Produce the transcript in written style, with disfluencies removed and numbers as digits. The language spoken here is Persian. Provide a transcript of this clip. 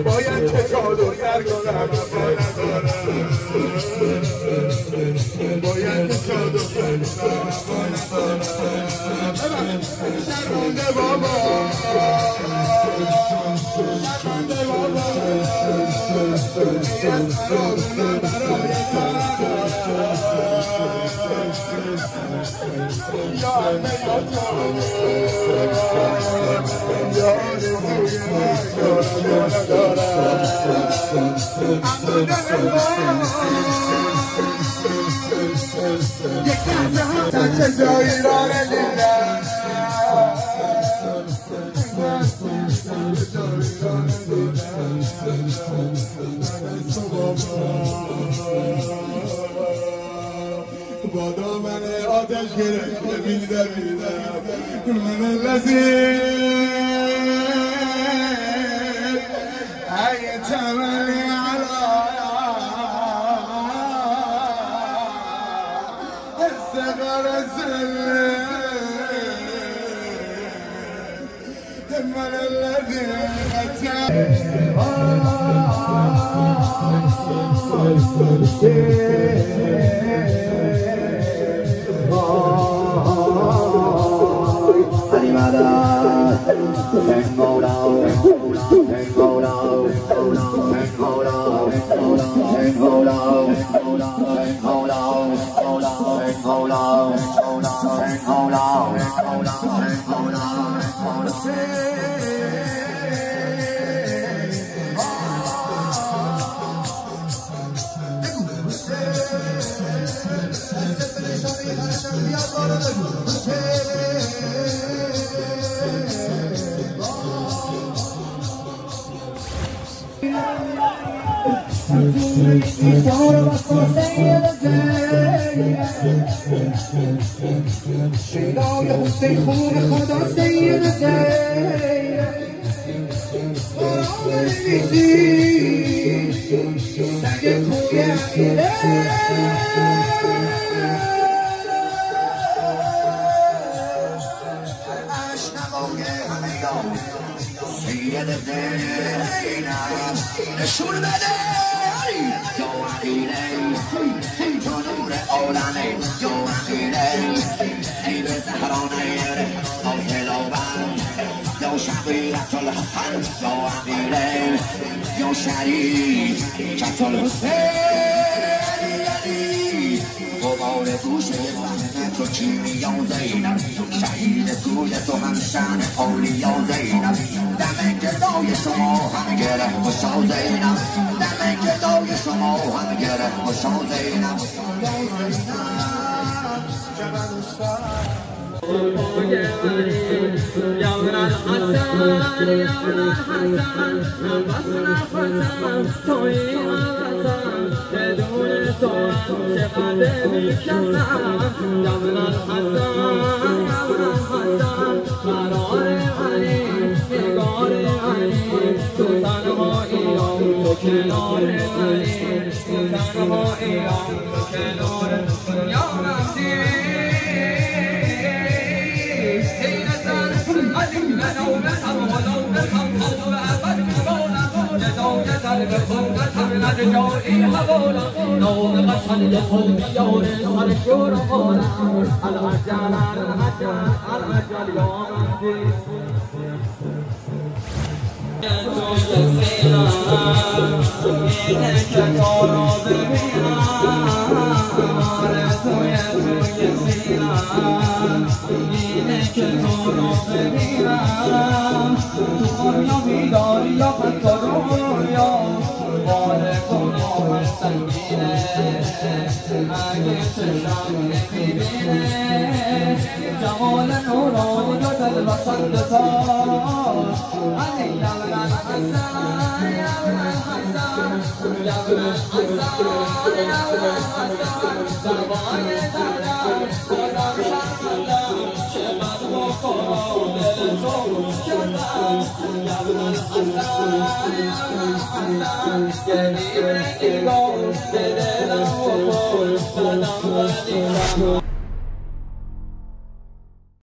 باید تکاد و سر کنم باید تکاد و سر کنم شرمنده بابا شرمنده بابا با دامن آتش گرفته بیدم من لذیذ ای تملی علا السقر الزل من الذي شیدای حسین خون خدا سید زین برام نمیزی سگ کوی عقیده اشنقای همه دام سید زینم نشون بده یا عقیده تو نور عالمه یا عقیده ای به زهرانه آفلوبن یا شقیقت الحسن یا عقیده یا شریکت الحسین غبار گوش زن تو کیمیا زینب شهید توی تو هم شن اولیا زینب دم گدای شما هم گره خوشا زینب دم گدای شما هم گره خوشا زینب يوم الحسن يوم الحسن نبصر الحسن توي الحسن بدون توام شقد بالكسر يوم الحسن يوم الحسن قرار علي نگار علي تو تنها ایام تو کنار علي تو تنها ایام تو کنار یا مسیح علي لنا ومنهم ولو منهم قوم وأبد مولا Get